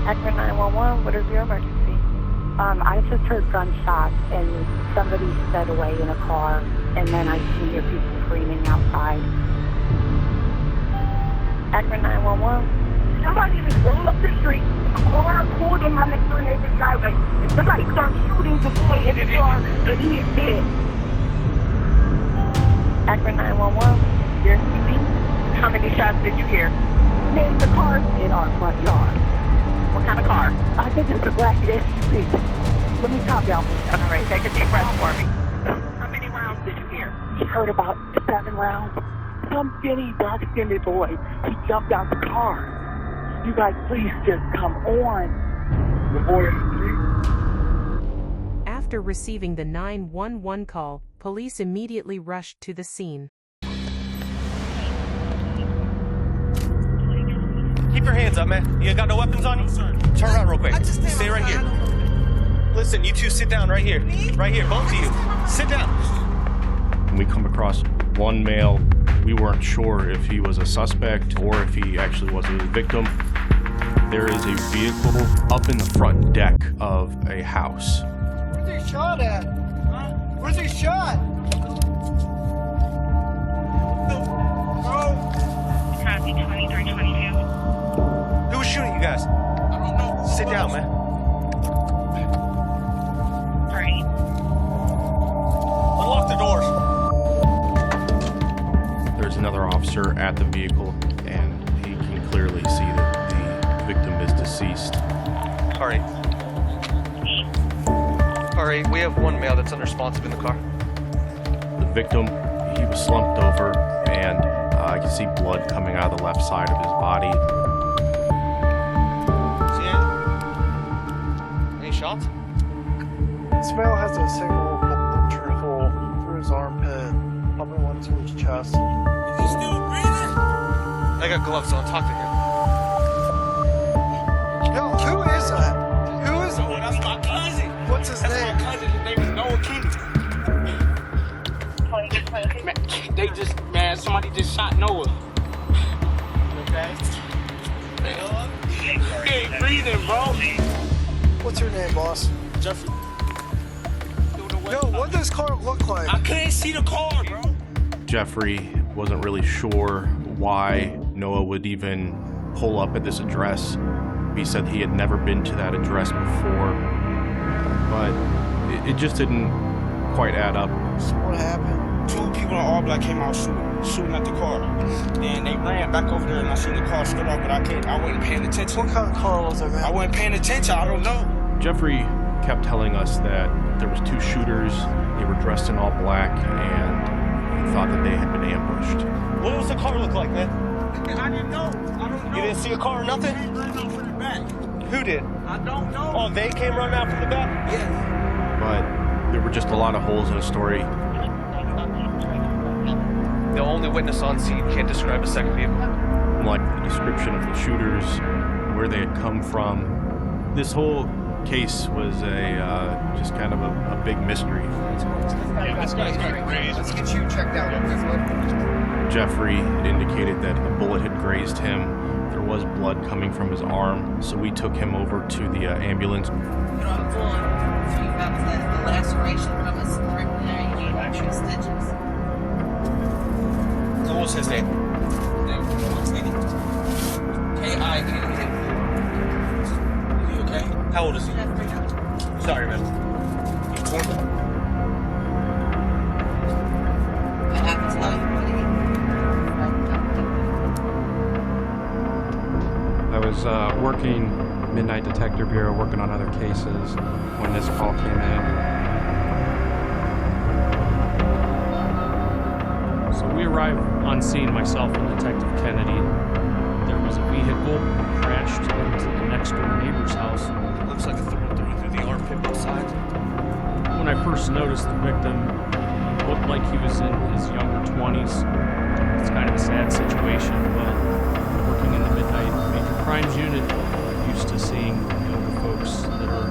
Akron 911, what is your emergency? I just heard gunshots and somebody sped away in a car, and then I can hear people screaming outside. Akron 911. Somebody just rolled up the street, a car pulled in my next door neighbor's driveway, and somebody started shooting the boy in the car, and he is dead. Akron 911. Yes, you. How many shots did you hear? Name the cars in our front yard. What kind of car? I think it's a black SUV. Let me top y'all. All right, take a deep breath for me. How many rounds did you hear? You heard about 7 rounds. Some skinny, dark-skinned boy, he jumped out the car. You guys, please just come on. The boy in the street. After receiving the 911 call, police immediately rushed to the scene. Keep your hands up, man. You got no weapons on you? Turn around real quick. Stay right here. Listen, you two sit down right here. Right here, both of you. Sit down. When we come across one male, we weren't sure if he was a suspect or if he actually was a victim. There is a vehicle up in the front deck of a house. Where's he shot at? Huh? Where's he shot? Copy 2322. Who was shooting you guys? I don't know. Sit down, man. Alright. Unlock the doors. There's another officer at the vehicle, and he can clearly see that the victim is deceased. All right. All right, we have one male that's unresponsive in the car. The victim, he was slumped over, and I can see blood coming out of the left side of his body. See it? Any shots? This male has a single puncture hole through his armpit, probably one to his chest. Is he still breathing? I got gloves on. Talk to him. Yo, who is that? Who is No, that's my cousin. What's his That's name? my cousin. His name is Noah Kennedy. Man, somebody just shot Noah. Okay. He ain't breathing, bro. What's your name, boss? Jeffrey. Yo, what does this car look like? I couldn't see the car, bro. Jeffrey wasn't really sure why Noah would even pull up at this address. He said he had never been to that address before, but it just didn't quite add up. So what happened? 2 people in all black came out shooting at the car. And they ran back over there and I seen the car stood up, but I wasn't paying attention. What kind of car was it, man? I wasn't paying attention, I don't know. Jeffrey kept telling us that there was 2 shooters. They were dressed in all black, and he thought that they had been ambushed. What does the car look like, man? I didn't know. I don't know. You didn't see a car or nothing? They ran out from the back. Who did? I don't know. Oh, they came running out from the back? Yes. But there were just a lot of holes in the story. The only witness on scene can't describe a second vehicle. Like the description of the shooters, where they had come from. This whole case was just kind of a big mystery. This guy's crazy. Let's get you checked out. Jeffrey indicated that a bullet had grazed him. There was blood coming from his arm, so we took him over to the ambulance. So you have the laceration from his preliminary stitches. So what's his name? K-I-N-N. You okay? How old is he? Sorry, man. I have to tell you I was working Midnight Detective Bureau, working on other cases when this call came in. So we arrived on scene, myself and Detective Kennedy. There was a vehicle crashed into the next door neighbor's house. It looks like a through the armpit both sides. When I first noticed the victim, he looked like he was in his younger 20s. It's kind of a sad situation, but working in the Midnight Major Crimes Unit, I'm used to seeing younger folks that are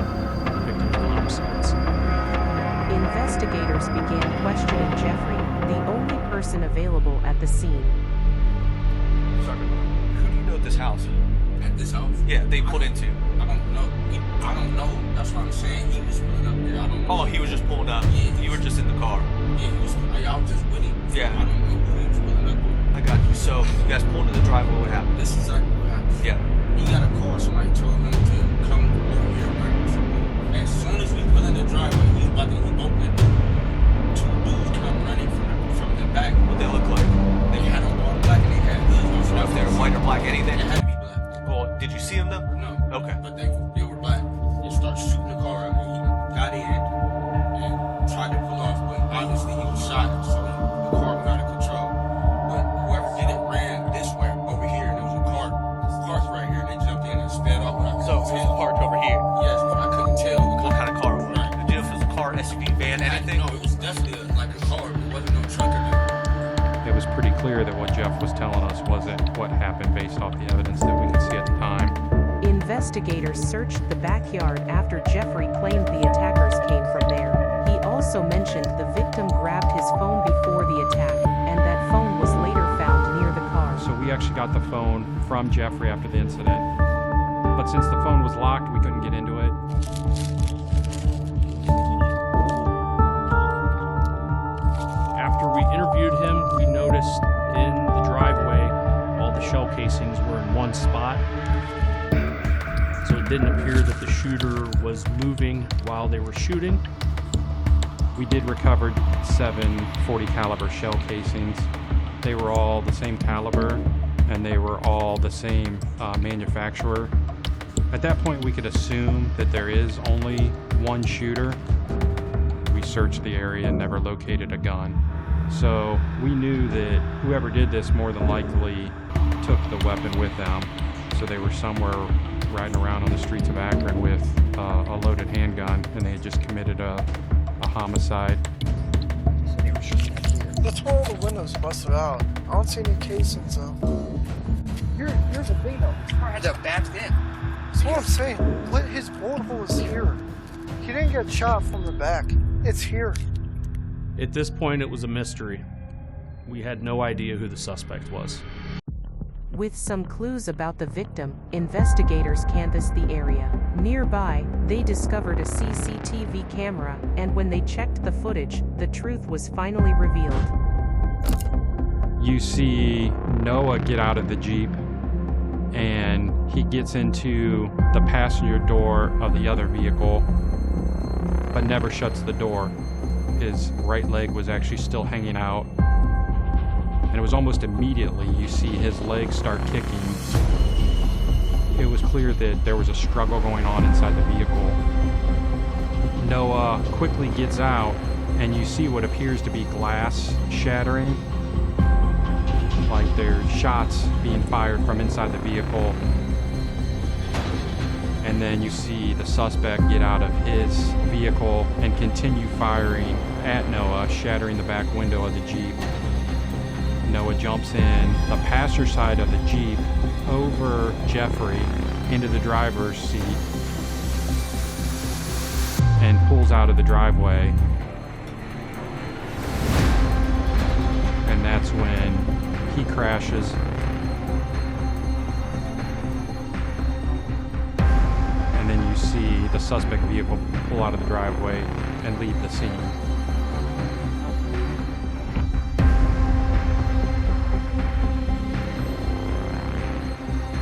victims of homicides. Investigators began questioning Jeffrey, the only person available at the scene. Who do you know at this house? At this house? Yeah, they pulled into. I don't know. I don't know. That's what I'm saying. He was pulling up there. I don't know. Oh, he was just pulling up. Yeah, you were just in the car. Yeah, he was. I was just with him. Yeah. I don't know who he was pulling up with. I got you. So you guys pulled into the driveway. What happened? This is exactly what happened. Yeah. He got a call. Somebody told him to come over here. Right? As soon as we pull in the driveway, he opened the door. Two dudes come running from the back. What they look like? They had on all black and they had hoods on. If they're white or black, anything? It had to be black. Well, did you see him though? No. Okay. But they were black. They started shooting the car up and he got in and tried to pull off, but obviously he was shot, so the car went out of control. But whoever did it ran this way over here, and there was a car parked right here, and they jumped in and sped off. But I couldn't So it was tell. parked over here. Yes, but I couldn't tell. What kind of car was it? Did you know if it was a car, SUV, van, anything? No, it was definitely like a car. It wasn't no truck or nothing. It was pretty clear that what Jeff was telling us wasn't what happened based off the evidence that we could see at the time. Investigators searched the backyard after Jeffrey claimed the attackers came from there. He also mentioned the victim grabbed his phone before the attack, and that phone was later found near the car. So we actually got the phone from Jeffrey after the incident. But since the phone was locked, we couldn't get into it. After we interviewed him, we noticed in the driveway all the shell casings were in one spot. So it didn't appear that the shooter was moving while they were shooting. We did recover 7 .40 caliber shell casings. They were all the same caliber and they were all the same manufacturer. At that point, we could assume that there is only one shooter. We searched the area and never located a gun. So we knew that whoever did this more than likely took the weapon with them. So they were somewhere riding around on the streets of Akron with a loaded handgun, and they had just committed a homicide. That's where all the windows busted out. I don't see any casings though. Here's a Vino. Car had that backed in. That's what I'm saying. His bullet hole is here. He didn't get shot from the back. It's here. At this point, it was a mystery. We had no idea who the suspect was. With some clues about the victim, investigators canvassed the area. Nearby, they discovered a CCTV camera, and when they checked the footage, the truth was finally revealed. You see Noah get out of the Jeep, and he gets into the passenger door of the other vehicle, but never shuts the door. His right leg was actually still hanging out. And it was almost immediately you see his legs start kicking. It was clear that there was a struggle going on inside the vehicle. Noah quickly gets out, and you see what appears to be glass shattering. Like there's shots being fired from inside the vehicle. And then you see the suspect get out of his vehicle and continue firing at Noah, shattering the back window of the Jeep. Noah jumps in the passenger side of the Jeep over Jeffrey into the driver's seat and pulls out of the driveway. And that's when he crashes. And then you see the suspect vehicle pull out of the driveway and leave the scene.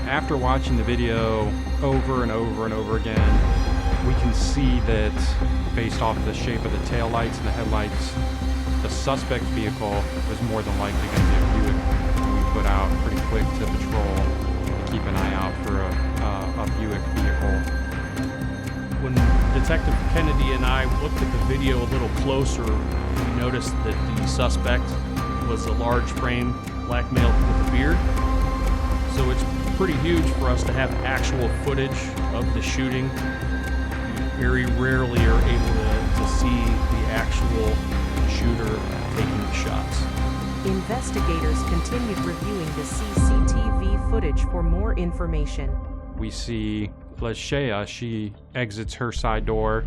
After watching the video over and over and over again, we can see that based off the shape of the taillights and the headlights, the suspect vehicle was more than likely going to be a Buick. We put out pretty quick to patrol to keep an eye out for a Buick vehicle. When Detective Kennedy and I looked at the video a little closer, we noticed that the suspect was a large frame black male with a beard. So it's pretty huge for us to have actual footage of the shooting. You very rarely are able to see the actual shooter taking the shots. Investigators continued reviewing the CCTV footage for more information. We see Lashea, she exits her side door,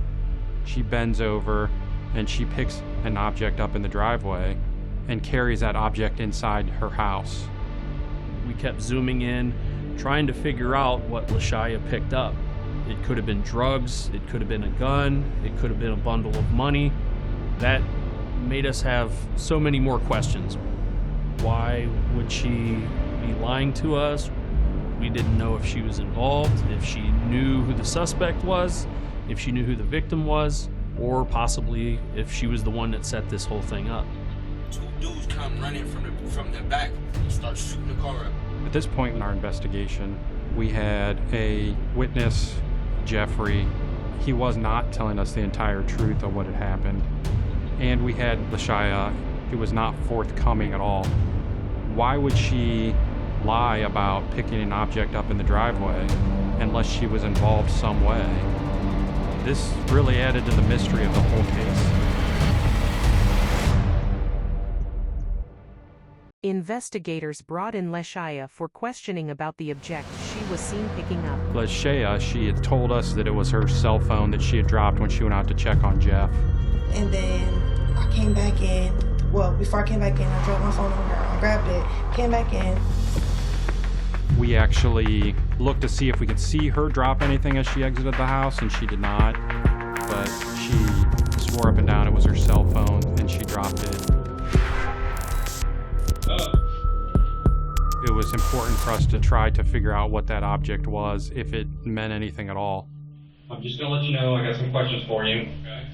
she bends over, and she picks an object up in the driveway and carries that object inside her house. We kept zooming in trying to figure out what Lashaya picked up. It could have been drugs, it could have been a gun, it could have been a bundle of money. That made us have so many more questions. Why would she be lying to us? We didn't know if she was involved, if she knew who the suspect was, if she knew who the victim was, or possibly if she was the one that set this whole thing up. Two dudes come running from the back and start shooting the car up. At this point in our investigation, we had a witness, Jeffrey. He was not telling us the entire truth of what had happened. And we had Lashaya, who was not forthcoming at all. Why would she lie about picking an object up in the driveway unless she was involved some way? This really added to the mystery of the whole case. Investigators brought in Lashaya for questioning about the object she was seen picking up. Lashaya, she had told us that it was her cell phone that she had dropped when she went out to check on Jeff. And then I came back in. Well, before I came back in, I dropped my phone on the ground, grabbed it, came back in. We actually looked to see if we could see her drop anything as she exited the house, and she did not. But she swore up and down it was her cell phone, and she dropped it. It was important for us to try to figure out what that object was, if it meant anything at all. I'm just going to let you know I got some questions for you. Okay.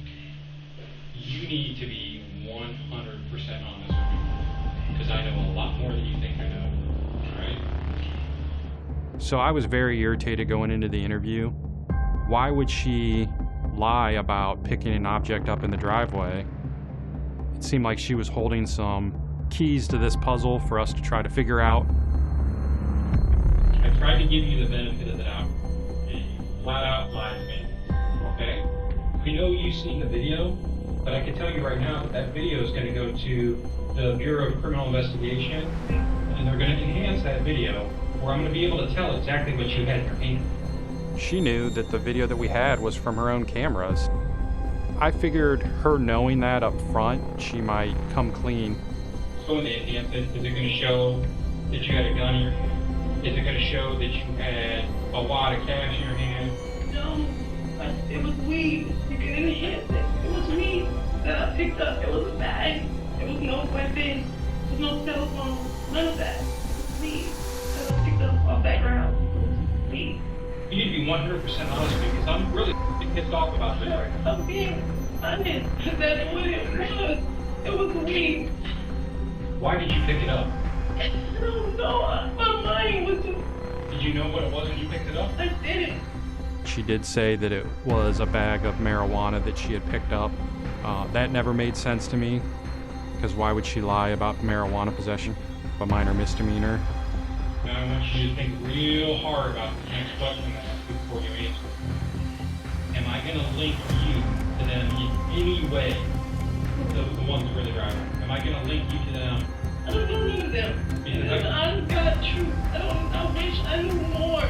You need to be 100% honest with me, because I know a lot more than you think I know. All right? So I was very irritated going into the interview. Why would she lie about picking an object up in the driveway? It seemed like she was holding some keys to this puzzle for us to try to figure out. I tried to give you the benefit of the doubt, and you flat out lied to me. Okay? We know you've seen the video, but I can tell you right now that that video is going to go to the Bureau of Criminal Investigation, and they're going to enhance that video, where I'm going to be able to tell exactly what you had in your hand. She knew that the video that we had was from her own cameras. I figured her knowing that up front, she might come clean. So in the enhance it, is it going to show that you had a gun in your hand? Is it going to show that you had a wad of cash in your hand? No, it was weed. You can enhance it. It was weed that I picked up. It was a bag. It was no weapon. There was no cell phone. None of that. It was weed that I picked up off that ground. It was weed. You need to be 100% honest with me, because I'm really pissed off about this right now. I'm being honest that what it was. It was weed. Why did you pick it up? I don't know. My mind was just... Did you know what it was when you picked it up? I didn't. She did say that it was a bag of marijuana that she had picked up. That never made sense to me, because why would she lie about marijuana possession, a minor misdemeanor? Now I want you to think real hard about the next question I ask you before you answer. Am I going to link you to them in any way, the ones who were the driver? Am I going to link you to them? I don't believe them. Because I've got truth. I wish I knew more.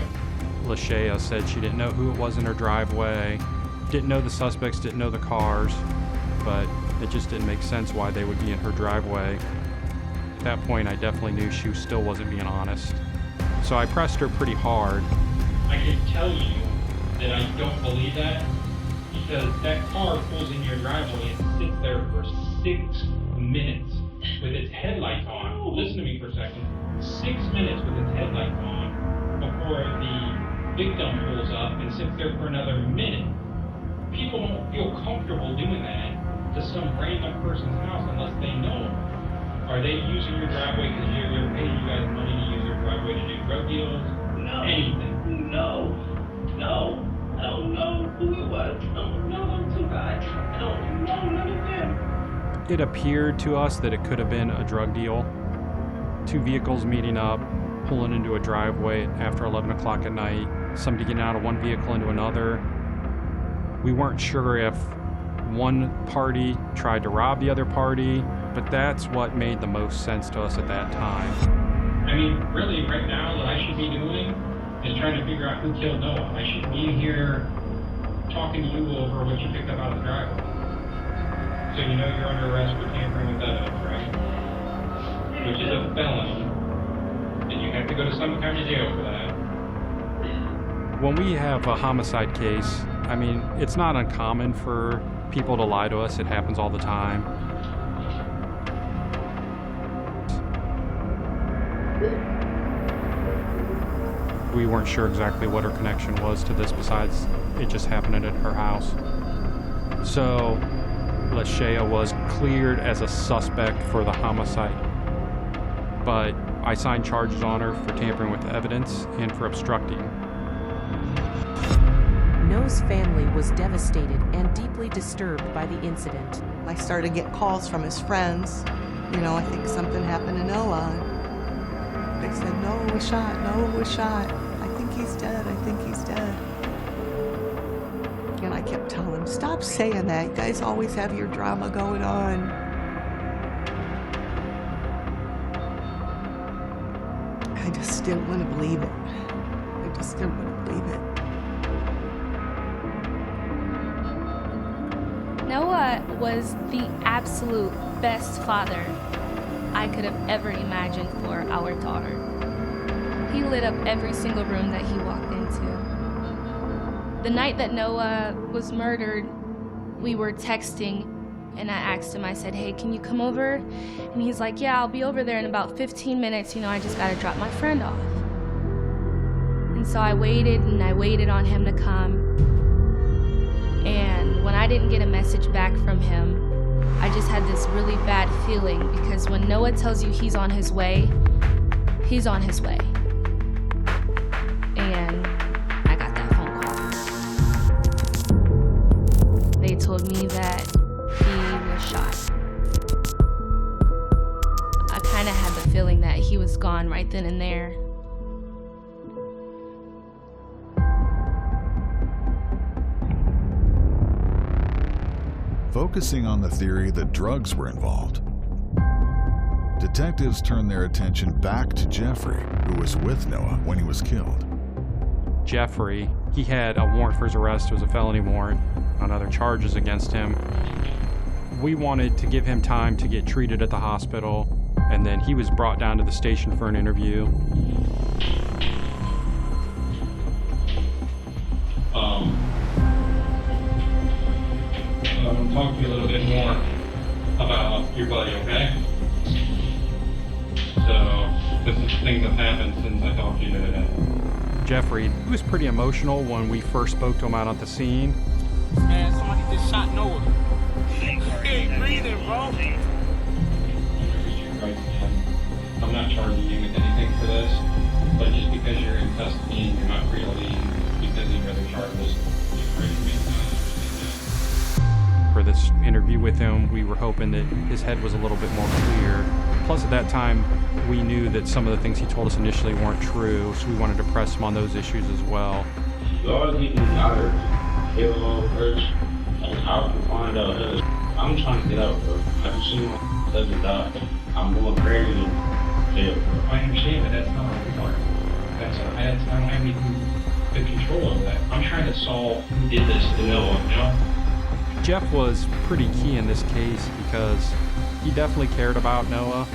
Lashaya said she didn't know who it was in her driveway, didn't know the suspects, didn't know the cars, but it just didn't make sense why they would be in her driveway. At that point, I definitely knew she still wasn't being honest. So I pressed her pretty hard. I can tell you that I don't believe that, because that car pulls in your driveway and sits there for 6 minutes with its headlights on. Listen to me for a second. 6 minutes with its headlights on before the victim pulls up and sits there for another minute. People don't feel comfortable doing that to some random person's house unless they know them. Are they using your driveway because they're paying you guys money to use your driveway to do drug deals? No. Anything? No. I don't know who it was. I don't know those two guys. I don't know none of them. It appeared to us that it could have been a drug deal. Two vehicles meeting up, pulling into a driveway after 11 o'clock at night, somebody getting out of one vehicle into another. We weren't sure if one party tried to rob the other party, but that's what made the most sense to us at that time. I mean, really, right now, what I should be doing is trying to figure out who killed Noah. I should be here talking to you over what you picked up out of the driveway. So you know you're under arrest for tampering with evidence, right? Which is a felony. And you have to go to some kind of jail for that. When we have a homicide case, I mean, it's not uncommon for people to lie to us. It happens all the time. We weren't sure exactly what her connection was to this besides it just happening at her house. So, Lashea was cleared as a suspect for the homicide. But I signed charges on her for tampering with evidence and for obstructing. Noah's family was devastated and deeply disturbed by the incident. I started to get calls from his friends. You know, I think something happened to Noah. They said, Noah was shot, Noah was shot. I think he's dead, I think he's dead. And I kept telling him, stop saying that. You guys always have your drama going on. I just didn't want to believe it. I just didn't want to believe it. Noah was the absolute best father I could have ever imagined for our daughter. He lit up every single room that he walked into. The night that Noah was murdered, we were texting, and I asked him, I said, hey, can you come over? And he's like, yeah, I'll be over there in about 15 minutes. You know, I just gotta drop my friend off. And so I waited and I waited on him to come. And when I didn't get a message back from him, I just had this really bad feeling, because when Noah tells you he's on his way, he's on his way. And I got that phone call. They told me that he was shot. I kind of had the feeling that he was gone right then and there. Focusing on the theory that drugs were involved, detectives turned their attention back to Jeffrey, who was with Noah when he was killed. Jeffrey, he had a warrant for his arrest. It was a felony warrant on other charges against him. We wanted to give him time to get treated at the hospital, and then he was brought down to the station for an interview. I want to talk to you a little bit more about your buddy, okay? So, this is things that happened since I talked to you today. Jeffrey, he was pretty emotional when we first spoke to him out at the scene. Man, somebody just shot Noah. He ain't breathing, bro. I'm not charging you with anything for this, but just because you're in custody and you're not free to leave because of your other charges, you're free to be. For this interview with him, we were hoping that his head was a little bit more clear. Plus, at that time, we knew that some of the things he told us initially weren't true, so we wanted to press him on those issues as well. Y'all getting out of hell first, and how to find out hell. I'm trying to get out, bro. I just seen my cousin die. I'm going crazy in jail, bro. I understand, but that's not what we are. I don't have any good control over that. I'm trying to solve who did this to Noah, you know? Jeff was pretty key in this case because he definitely cared about Noah.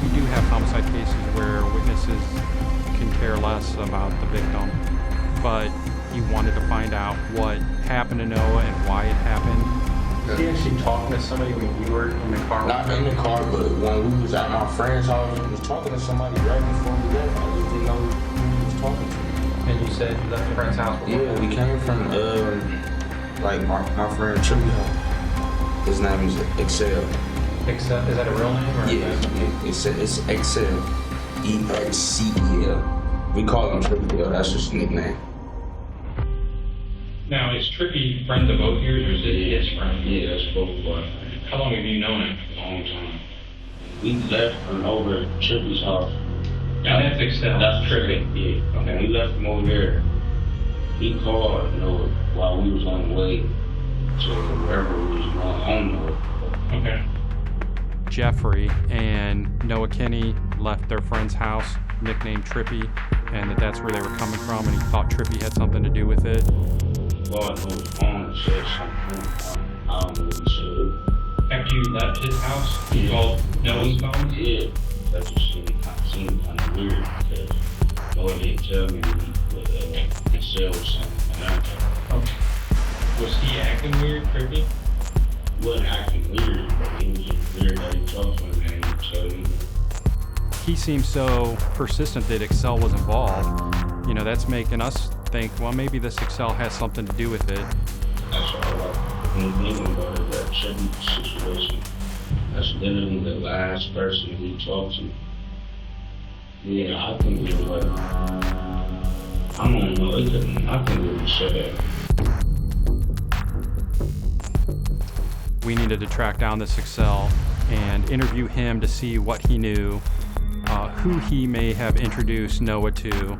We do have homicide cases where witnesses can care less about the victim, but he wanted to find out what happened to Noah and why it happened. Was he actually talking to somebody when you were in the car? Not in the car, but when we was at my friend's house, he was talking to somebody right before we left. I just didn't know who he was talking to. And you said you left your friend's house? Yeah, we came from, like my friend Trio. His name is Excel. Excel? Is that a real name? Or Yeah, it's Excel. EXCEL. We call him Trio, that's his nickname. Now, is Trippy friends of both yours, or is it his friend? Yeah, that's both of us. How long have you known him? A long time. We left from over at Trippy's house. And that's Excel? That's Trippy, yeah. Okay. We left him over there. He called, while we was on the way to wherever we was going on. Okay. Jeffrey and Noah Kinney left their friend's house, nicknamed Trippy, and that's where they were coming from, and he thought Trippy had something to do with it. God knows phone and said something. I don't know what he said. After you left his house, you called Noah's phone? Yeah. That just seemed kind of weird because Noah didn't tell me what he Excel something. And was he acting weird, creepy? He wasn't acting weird, but he was just weird that he talked to him and so He seemed so persistent that Excel was involved. You know, that's making us think, well, maybe this Excel has something to do with it. that's all I mean about it, that Chevy situation. That's literally the last person he talked to. Yeah, I think it was like, I don't know, I think it was sad. We needed to track down this Excel and interview him to see what he knew, who he may have introduced Noah to,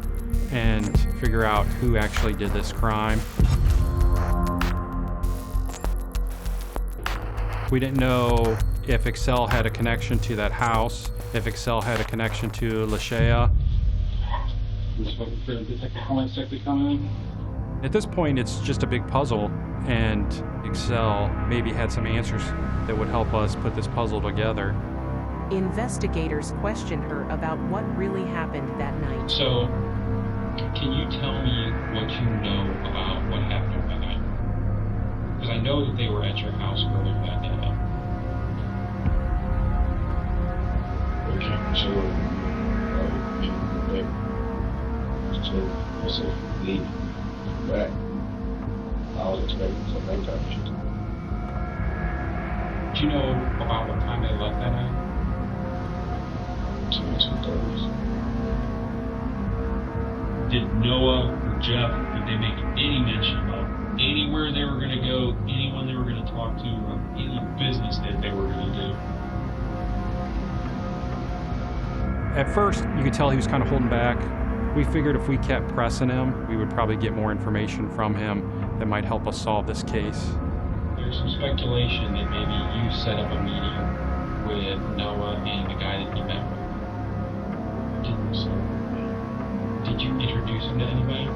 and figure out who actually did this crime. We didn't know if Excel had a connection to that house, if Excel had a connection to Lashea. At this point, it's just a big puzzle, and Excel maybe had some answers that would help us put this puzzle together. Investigators questioned her about what really happened that night. So, can you tell me what you know about what happened that night? Because I know that they were at your house earlier that day. Okay, so I said, leave back. I was expecting some that type of shit. Do you know about what time they left that night? 2:30. Did Noah or Jeff, did they make any mention about anywhere they were going to go, anyone they were going to talk to, or any business that they were going to do? At first, you could tell he was kind of holding back. We figured if we kept pressing him, we would probably get more information from him that might help us solve this case. There's some speculation that maybe you set up a meeting with Noah and the guy that he met with. Did you introduce him to anybody?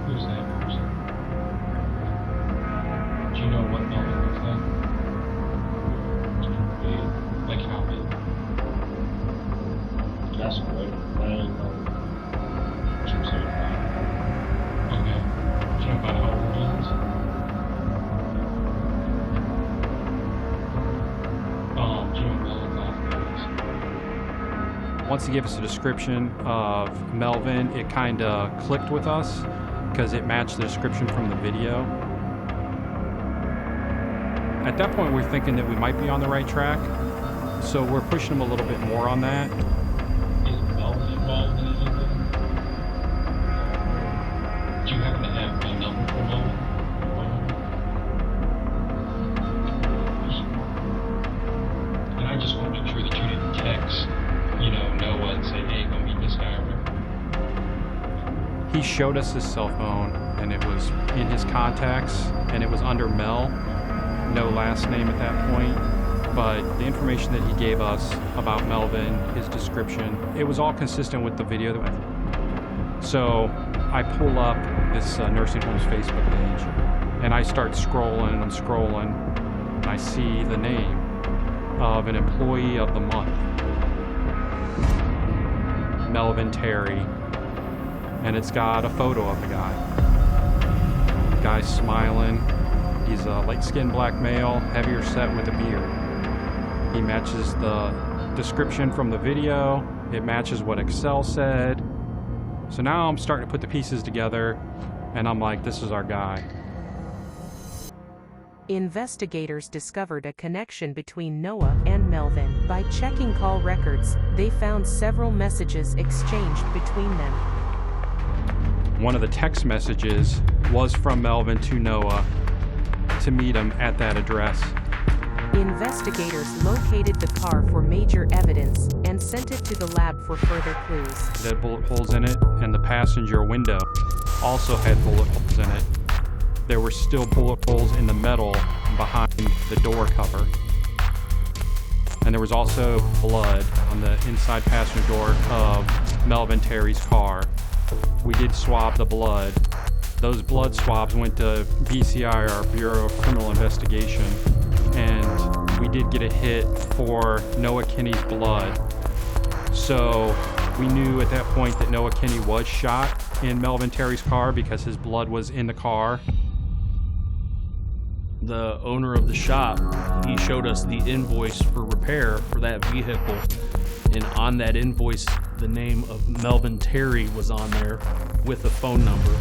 Who's that person? Do you know what Melvin looks like? Like how big? That's great. I ain't know. Okay. Do you know about how old he is? Do you know what Melvin's last name is? Once he gave us a description of Melvin, it kind of clicked with us because it matched the description from the video. At that point, we're thinking that we might be on the right track, so we're pushing him a little bit more on that. Is Melvin involved in anything? Do you happen to have a number for Melvin? And I just want to make sure that you didn't text, Noah and say, hey, go meet this guy or whatever. He showed us his cell phone, and it was in his contacts, and it was under Mel. No last name at that point, but the information that he gave us about Melvin, his description, it was all consistent with the video. So I pull up this nursing home's Facebook page, and I start scrolling, and I'm scrolling, and I see the name of an employee of the month, Melvin Terry, and it's got a photo of the guy. The guy's smiling. He's a light-skinned black male, heavier set with a beard. He matches the description from the video. It matches what Excel said. So now I'm starting to put the pieces together, and I'm like, this is our guy. Investigators discovered a connection between Noah and Melvin. By checking call records, they found several messages exchanged between them. One of the text messages was from Melvin to Noah to meet him at that address. Investigators located the car for major evidence and sent it to the lab for further clues. It had bullet holes in it, and the passenger window also had bullet holes in it. There were still bullet holes in the metal behind the door cover. And there was also blood on the inside passenger door of Melvin Terry's car. We did swab the blood. Those blood swabs went to BCI, our Bureau of Criminal Investigation, and we did get a hit for Noah Kinney's blood. So we knew at that point that Noah Kinney was shot in Melvin Terry's car because his blood was in the car. The owner of the shop, he showed us the invoice for repair for that vehicle, and on that invoice the name of Melvin Terry was on there with a phone number.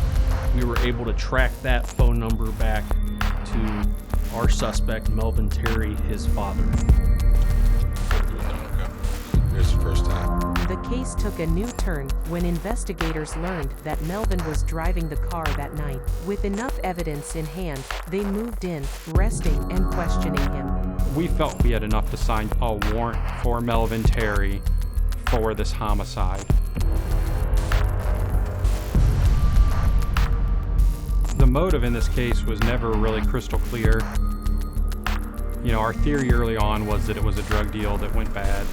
We were able to track that phone number back to our suspect, Melvin Terry, his father. Here's the first time. The case took a new turn when investigators learned that Melvin was driving the car that night. With enough evidence in hand, they moved in, arresting and questioning him. We felt we had enough to sign a warrant for Melvin Terry for this homicide. The motive in this case was never really crystal clear. You know, our theory early on was that it was a drug deal that went bad.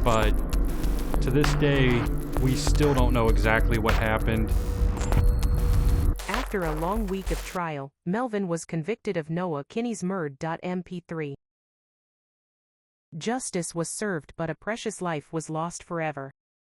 But to this day, we still don't know exactly what happened. After a long week of trial, Melvin was convicted of Noah Kinney's murder.mp3. Justice was served, but a precious life was lost forever.